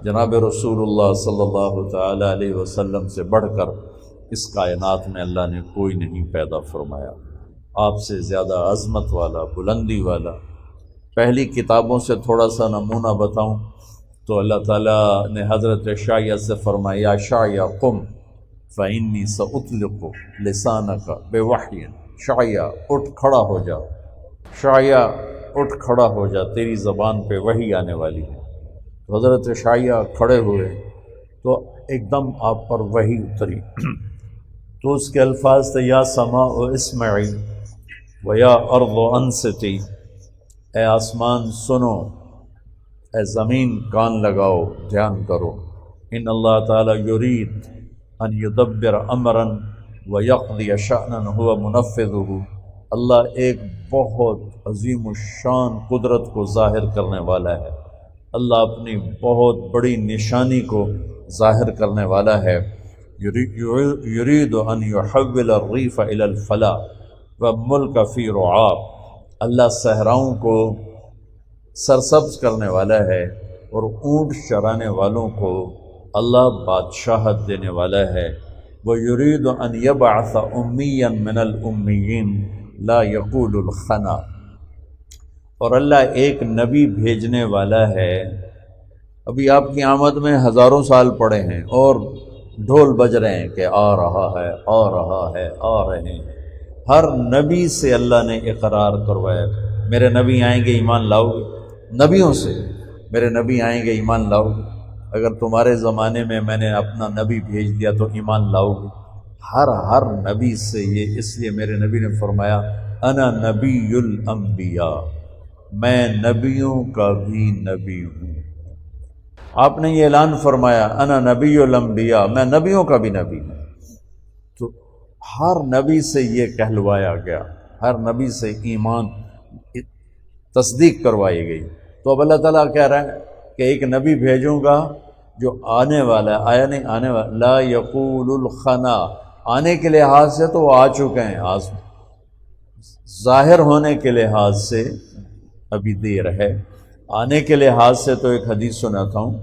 جناب رسول اللہ صلی اللہ تعالی علیہ وسلم سے بڑھ کر اس کائنات میں اللہ نے کوئی نہیں پیدا فرمایا۔ آپ سے زیادہ عظمت والا، بلندی والا۔ پہلی کتابوں سے تھوڑا سا نمونہ بتاؤں تو اللہ تعالیٰ نے حضرت شعیہ سے فرمایا یا شعیہ قم فإنی سأطلق لسانک بوحی، شعیہ اٹھ کھڑا ہو جا، شعیہ اٹھ کھڑا ہو جا، تیری زبان پہ وحی آنے والی ہے۔ تو حضرت شعیہ کھڑے ہوئے تو ایک دم آپ پر وحی اتری، تو اس کے الفاظ تھے یا سماء اسمعی و یا ارض انصتی، اے آسمان سنو، اے زمین کان لگاؤ، دھیان کرو۔ ان اللہ تعالیٰ یرید ان یدبر امرا و یقضی شأنا هو منفذہ، اللہ ایک بہت عظیم الشان قدرت کو ظاہر کرنے والا ہے، اللہ اپنی بہت بڑی نشانی کو ظاہر کرنے والا ہے۔ یرید ان یحول الریف الی الفلاح والملک فی رعاب، اللہ صحراؤں کو سرسبز کرنے والا ہے اور اونٹ چرانے والوں کو اللہ بادشاہت دینے والا ہے۔ وَيُرِيدُ أَنْ يَبْعَثَ أُمِّيًّا مِّنَ الْأُمِّيِّينَ لَا يَقُولُ الْخَنَا، اور اللہ ایک نبی بھیجنے والا ہے۔ ابھی آپ کی آمد میں ہزاروں سال پڑے ہیں اور ڈھول بج رہے ہیں کہ آ رہا ہے، آ رہا ہے، آ رہے ہیں۔ ہر نبی سے اللہ نے اقرار کروایا میرے نبی آئیں گے، ایمان لاؤ گے؟ نبیوں سے میرے نبی آئیں گے، ایمان لاؤ گے؟ اگر تمہارے زمانے میں میں نے اپنا نبی بھیج دیا تو ایمان لاؤ گے؟ ہر نبی سے یہ، اس لیے میرے نبی نے فرمایا انا نبی الانبیاء، میں نبیوں کا بھی نبی ہوں۔ آپ نے یہ اعلان فرمایا انا نبی الانبیاء، میں نبیوں کا بھی نبی ہوں۔ تو ہر نبی سے یہ کہلوایا گیا، ہر نبی سے ایمان تصدیق کروائی گئی۔ تو اب اللہ تعالیٰ کہہ رہا ہے کہ ایک نبی بھیجوں گا جو آنے والا ہے، آیا نہیں، آنے والا، لا یقول الخنا، آنے کے لحاظ سے تو وہ آ چکے ہیں، ظاہر ہونے کے لحاظ سے ابھی دیر ہے، آنے کے لحاظ سے تو ایک حدیث سناتا ہوں۔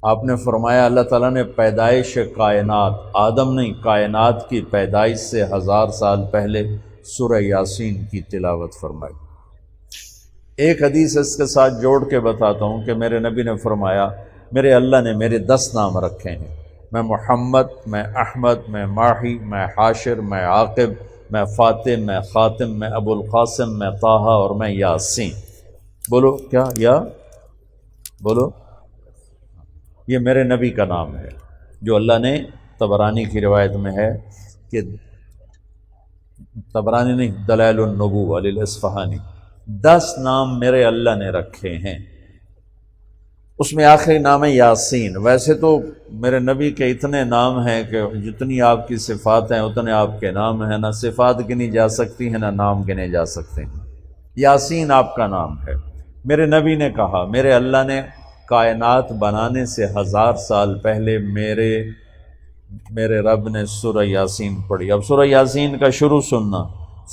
آپ نے فرمایا اللہ تعالیٰ نے پیدائش کائنات، آدم نہیں، کائنات کی پیدائش سے 1000 سال پہلے سورہ یاسین کی تلاوت فرمائی۔ ایک حدیث اس کے ساتھ جوڑ کے بتاتا ہوں کہ میرے نبی نے فرمایا میرے اللہ نے میرے 10 نام رکھے ہیں، میں محمد، میں احمد، میں ماہی، میں حاشر، میں عاقب، میں فاتح، میں خاتم، میں ابو القاسم، میں طٰہٰ اور میں یاسین۔ بولو کیا؟ یا بولو، یہ میرے نبی کا نام ہے جو اللہ نے، طبرانی کی روایت میں ہے کہ، طبرانی نہیں، دلائل النبوہ للاصفہانی، 10 نام میرے اللہ نے رکھے ہیں، اس میں آخری نام ہے یاسین۔ ویسے تو میرے نبی کے اتنے نام ہیں کہ جتنی آپ کی صفات ہیں اتنے آپ کے نام ہیں، نہ صفات گنی جا سکتی ہیں نہ نام گنے جا سکتے ہیں۔ یاسین آپ کا نام ہے۔ میرے نبی نے کہا میرے اللہ نے کائنات بنانے سے 1000 سال پہلے میرے رب نے سورہ یاسین پڑھی۔ اب سورہ یاسین کا شروع سننا،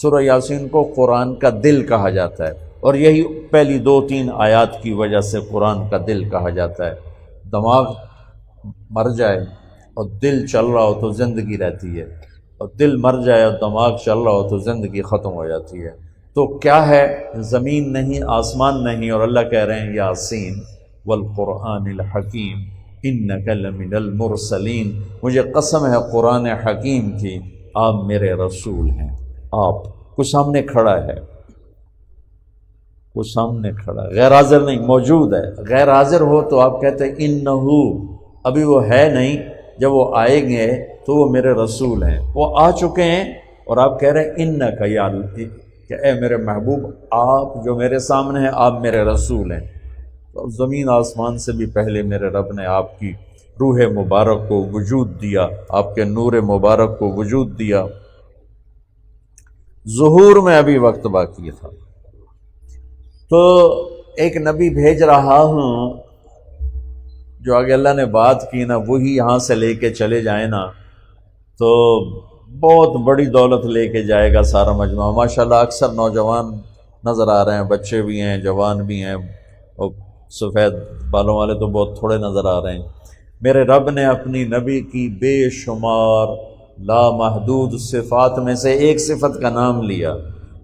سورہ یاسین کو قرآن کا دل کہا جاتا ہے، اور یہی پہلی 2-3 آیات کی وجہ سے قرآن کا دل کہا جاتا ہے۔ دماغ مر جائے اور دل چل رہا ہو تو زندگی رہتی ہے، اور دل مر جائے اور دماغ چل رہا ہو تو زندگی ختم ہو جاتی ہے۔ تو کیا ہے، زمین نہیں، آسمان نہیں، اور اللہ کہہ رہے ہیں یاسین والقرآن الحکیم انک لمن المرسلین، مجھے قسم ہے قرآن حکیم کی، آپ میرے رسول ہیں۔ آپ کو سامنے کھڑا ہے، وہ سامنے کھڑا ہے، غیر حاضر نہیں، موجود ہے۔ غیر حاضر ہو تو آپ کہتے ہیں انہو، ابھی وہ ہے نہیں، جب وہ آئیں گے تو وہ میرے رسول ہیں، وہ آ چکے ہیں، اور آپ کہہ رہے ہیں انکا یا اللہ، کہ اے میرے محبوب آپ جو میرے سامنے ہیں آپ میرے رسول ہیں۔ تو زمین آسمان سے بھی پہلے میرے رب نے آپ کی روح مبارک کو وجود دیا، آپ کے نور مبارک کو وجود دیا۔ ظہور میں ابھی وقت باقی تھا، تو ایک نبی بھیج رہا ہوں، جو آگے اللہ نے بات کی نا وہی یہاں سے لے کے چلے جائیں نا تو بہت بڑی دولت لے کے جائے گا سارا مجموعہ۔ ماشاءاللہ اکثر نوجوان نظر آ رہے ہیں، بچے بھی ہیں، جوان بھی ہیں، اور سفید بالوں والے تو بہت تھوڑے نظر آ رہے ہیں۔ میرے رب نے اپنی نبی کی بے شمار لامحدود صفات میں سے ایک صفت کا نام لیا،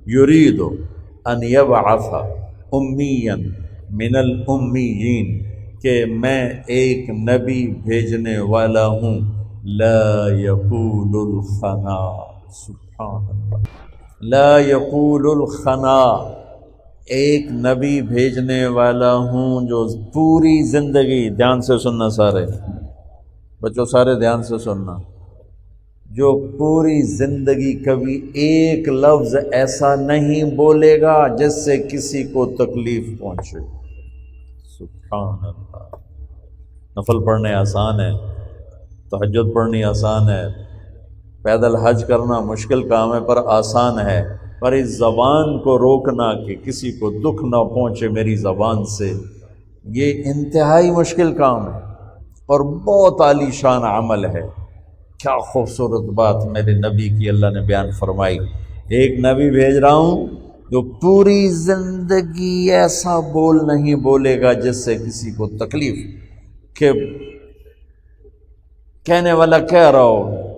یرید ان یبعث امیا من الامیین، کہ میں ایک نبی بھیجنے والا ہوں، لا یقول الخنا، سبحان اللہ، لا یقول الخنا، ایک نبی بھیجنے والا ہوں جو پوری زندگی، دھیان سے سننا سارے بچوں، سارے دھیان سے سننا، جو پوری زندگی کبھی ایک لفظ ایسا نہیں بولے گا جس سے کسی کو تکلیف پہنچے۔ سبحان اللہ۔ نفل پڑھنے آسان ہے، تہجد پڑھنی آسان ہے، پیدل حج کرنا مشکل کام ہے پر آسان ہے، پر اس زبان کو روکنا کہ کسی کو دکھ نہ پہنچے میری زبان سے، یہ انتہائی مشکل کام ہے اور بہت عالی شان عمل ہے۔ کیا خوبصورت بات میرے نبی کی اللہ نے بیان فرمائی، ایک نبی بھیج رہا ہوں جو پوری زندگی ایسا بول نہیں بولے گا جس سے کسی کو تکلیف، کہ کہنے والا کہہ رہا ہو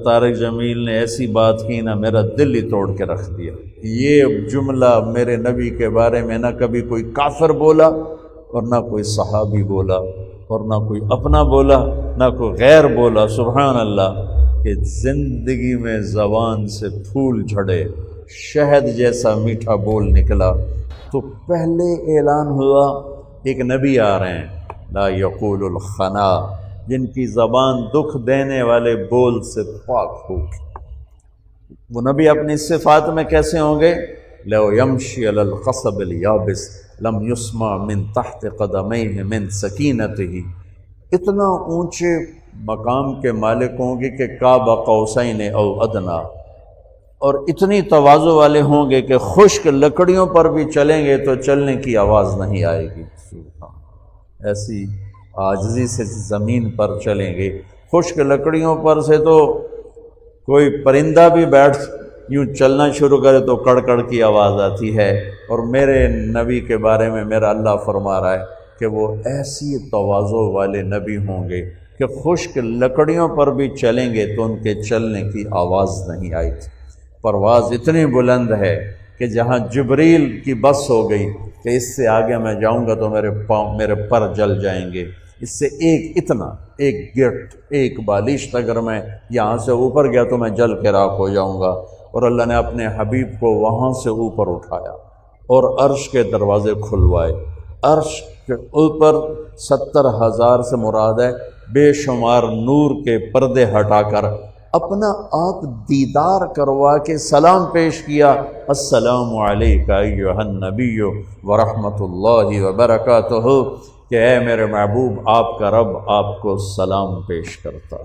طارق جمیل نے ایسی بات کی نا میرا دل ہی توڑ کے رکھ دیا۔ یہ جملہ میرے نبی کے بارے میں نہ کبھی کوئی کافر بولا اور نہ کوئی صحابی بولا اور نہ کوئی اپنا بولا نہ کوئی غیر بولا۔ سبحان اللہ، کہ زندگی میں زبان سے پھول جھڑے، شہد جیسا میٹھا بول نکلا، تو پہلے اعلان ہوا ایک نبی آ رہے ہیں، لا یقول الخنا، جن کی زبان دکھ دینے والے بول سے پاک ہوگی۔ وہ نبی اپنی صفات میں کیسے ہوں گے؟ لو یمشی علی القصب الیابس لم یسمع من تحت قدمیہ من سکینتہ، اتنا اونچے مقام کے مالک ہوں گے کہ قاب قوسین او ادنا، اور اتنی تواضع والے ہوں گے کہ خشک لکڑیوں پر بھی چلیں گے تو چلنے کی آواز نہیں آئے گی۔ ایسی عاجزی سے زمین پر چلیں گے، خشک لکڑیوں پر سے تو کوئی پرندہ بھی بیٹھ یوں چلنا شروع کرے تو کڑ کڑ کی آواز آتی ہے، اور میرے نبی کے بارے میں میرا اللہ فرما رہا ہے کہ وہ ایسی تواضع والے نبی ہوں گے کہ خشک لکڑیوں پر بھی چلیں گے تو ان کے چلنے کی آواز نہیں آئی تھی۔ پرواز اتنی بلند ہے کہ جہاں جبریل کی بس ہو گئی کہ اس سے آگے میں جاؤں گا تو میرے پر جل جائیں گے، اس سے ایک گٹ ایک بالشت اگر میں یہاں سے اوپر گیا تو میں جل کے راکھ ہو جاؤں گا۔ اور اللہ نے اپنے حبیب کو وہاں سے اوپر اٹھایا اور عرش کے دروازے کھلوائے۔ عرش کے اوپر 70,000 سے مراد ہے بے شمار نور کے پردے ہٹا کر اپنا آپ دیدار کروا کے سلام پیش کیا، السلام علیکہ ایھا النبی ورحمۃ اللہ وبرکاتہ، کہ اے میرے محبوب آپ کا رب آپ کو سلام پیش کرتا۔